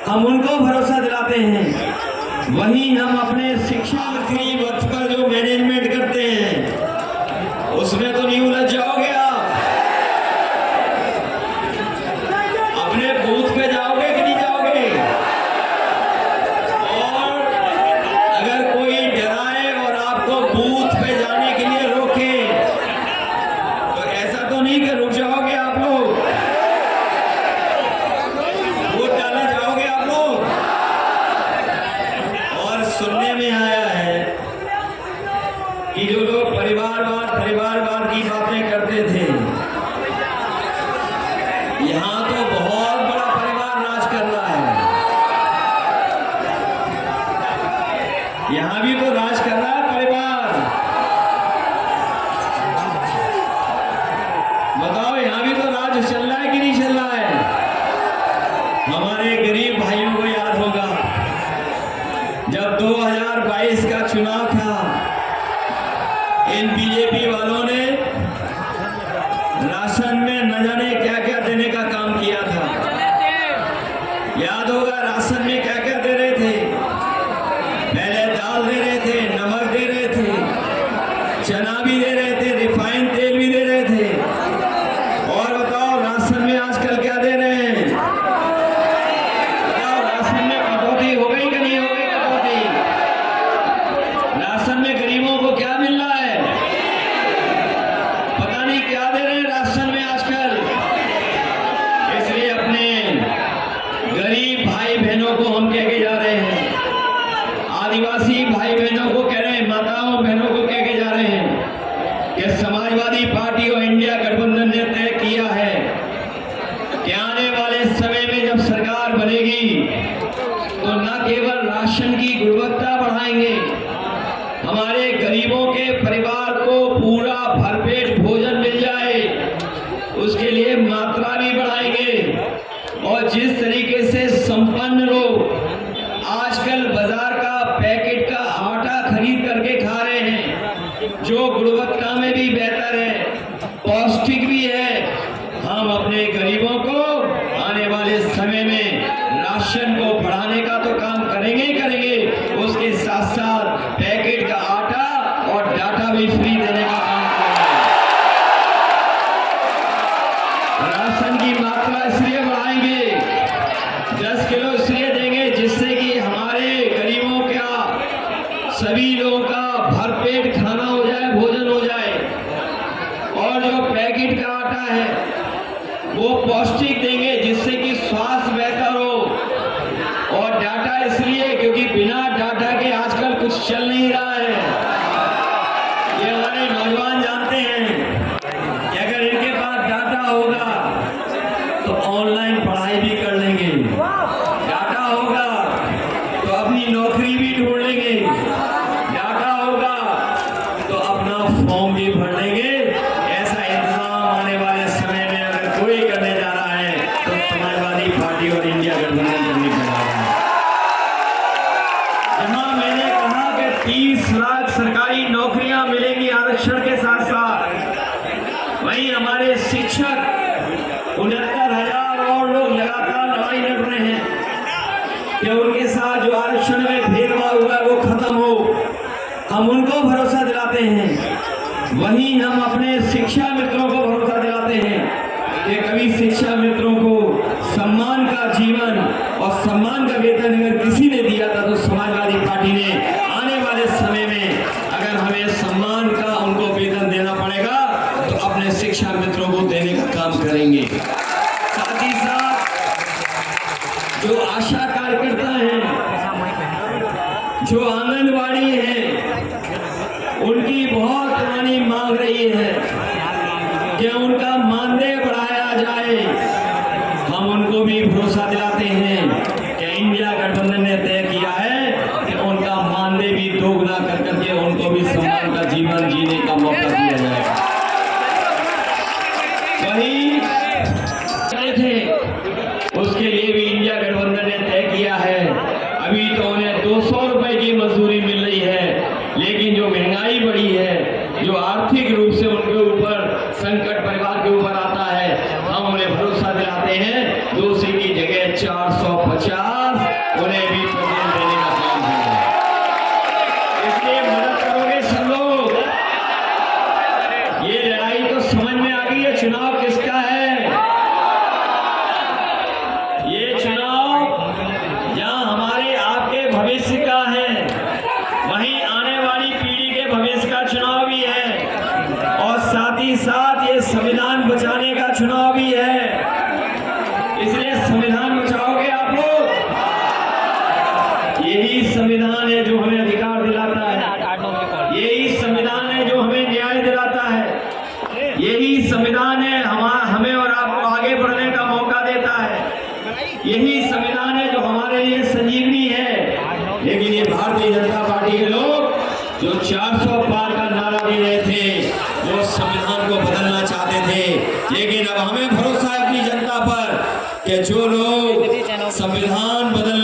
हम उनको भरोसा दिलाते हैं। वहीं हम अपने शिक्षा फ्री वक्त पर जो मैनेजमेंट करते हैं उसमें तो नहीं उलझ जाओगे आप। अपने बूथ पे जाओगे कि नहीं जाओगे? और अगर कोई डराए और आपको बूथ पे जाने के लिए रोके तो ऐसा तो नहीं कि रुक जाओगे आप लोग, वोट डालने जाओगे आप लोग। और सुनने में आया है कि जो लोग परिवारवाद की बातें करते थे, यहाँ तो बहुत बड़ा परिवार राज कर रहा है। यहाँ भी तो राज कर रहा है परिवार। बताओ, यहाँ भी तो राज चल रहा है कि नहीं चल रहा है? हमारे गरीब भाइयों को याद होगा जब 2022 का चुनाव था, इन बीजेपी वालों ने राशन में न जाने क्या क्या देने का काम किया था। याद होगा राशन में क्या क्या दे रहे थे? पहले दाल दे रहे थे, नमक दे रहे थे, चना भी दे रहे थे, रिफाइंड तेल भी दे रहे थे। और बताओ राशन में आजकल क्या दे रहे हैं? बताओ, राशन में कटौती हो गई कि नहीं हो गई? कटौती राशन में गरीबों को क्या मिल रहा है? पता नहीं क्या दे रहे हैं राशन में आजकल। इसलिए अपने गरीब भाई बहनों को हम कह के जा रहे हैं, आदिवासी भाई बहनों को कह रहे हैं, माताओं बहनों को कह के जा रहे हैं कि समाजवादी पार्टी और इंडिया गठबंधन ने तय किया है कि आने वाले समय में जब सरकार बनेगी तो न केवल राशन की गुणवत्ता बढ़ाएंगे, हमारे गरीबों के परिवार को पूरा भरपेट भोजन मिल जाए उसके लिए मात्रा भी बढ़ाएंगे। और जिस तरीके से संपन्न लोग आजकल बाजार का पैकेट का आटा खरीद करके खा रहे हैं, जो गुणवत्ता में भी बेहतर है, पौष्टिक भी है, हम अपने गरीबों को आने वाले समय में राशन को बढ़ाने का तो काम करेंगे ही करेंगे, उसके साथ साथ पैकेट का आटा और डाटा भी फ्री देने का काम करेंगे। राशन की मात्रा इसलिए बढ़ाएंगे, 10 किलो इसलिए देंगे जिससे कि हमारे गरीबों का, सभी लोगों का भरपेट खाना हो जाए, भोजन हो जाए। और जो पैकेट का आटा है वो पौष्टिक देंगे जिससे कि स्वास्थ्य बेहतर हो। और डाटा इसलिए क्योंकि बिना डाटा के आजकल कुछ चल नहीं रहा है। ये हमारे नौजवान जानते हैं कि अगर इनके पास डाटा होगा तो ऑनलाइन पढ़ाई भी कर लेंगे, डाटा होगा तो अपनी नौकरी भी ढूंढ लेंगे, डाटा होगा तो अपना फॉर्म भी भर लेंगे। ऐसा इंतजाम आने वाले समय में अगर कोई करने जा रहा है तो समाजवादी पार्टी और इंडिया गठबंधन करने जा रहा है। जहां मैंने कहा कि 30 लाख सरकारी नौकरियां मिलेंगी आरक्षण के साथ साथ, वहीं हमारे शिक्षक 69,000 और लोग लगातार लड़ाई लड़ रहे हैं कि उनके साथ जो आरक्षण में भेदभाव हुआ वो खत्म हो। हम उनको भरोसा दिलाते हैं। वहीं हम अपने शिक्षा मित्रों को भरोसा दिलाते हैं कि कभी शिक्षा मित्रों को सम्मान का जीवन और सम्मान का वेतन अगर किसी ने दिया था तो समाजवादी पार्टी ने आने वाले समय में अगर हमें सम्मान का उनको वेतन देना पड़ेगा तो अपने शिक्षा मित्रों को देने का काम करेंगे। साथ ही साथ जो आशा कार्यकर्ता हैं, जो आंगनबाड़ी हैं, उनकी बहुत पुरानी मांग रही है कि उनका मानदेय बढ़ाया जाए। हम उनको भी भरोसा दिलाते हैं कि इंडिया गठबंधन ने तय किया है कि उनका मानदेय भी दोगुना कर करके उनको भी सम्मान का जीवन जीने का मौका दिया जाएगा। वही थे उसके लिए भी इंडिया गठबंधन ने तय किया है। अभी तो उन्हें 200 रुपए की मजदूरी मिल रही है, लेकिन जो महंगाई बढ़ी है, जो आर्थिक रूप से उनके ऊपर संकट परिवार के ऊपर आता है, हम उन्हें भरोसा दिलाते हैं 200 की जगह 450 हमें भी प्रोग्राम देने का काम है। इसलिए मदद करोगे सब लोग। ये लड़ाई तो समझ में आ गई है, चुनाव किसका है। ये चुनाव जहां हमारे आपके भविष्य का है, वहीं आने वाली पीढ़ी के भविष्य का चुनाव भी है, और साथ ही साथ ये संविधान बचाने का चुनाव भी है। इसलिए संविधान बचाओगे आप लोग। यही संविधान है जो हमें अधिकार दिलाता है, यही संविधान है जो हमें न्याय दिलाता है, यही संविधान है हमें और आपको आगे बढ़ने का मौका देता है, यही संविधान है जो हमारे लिए संजीवनी है। लेकिन ये भारतीय जनता पार्टी के लोग जो 400 पार का नारा दे रहे थे, वो संविधान को बदलना चाहते थे। लेकिन अब हमें भरोसा है अपनी जनता पर कि जो लोग संविधान बदल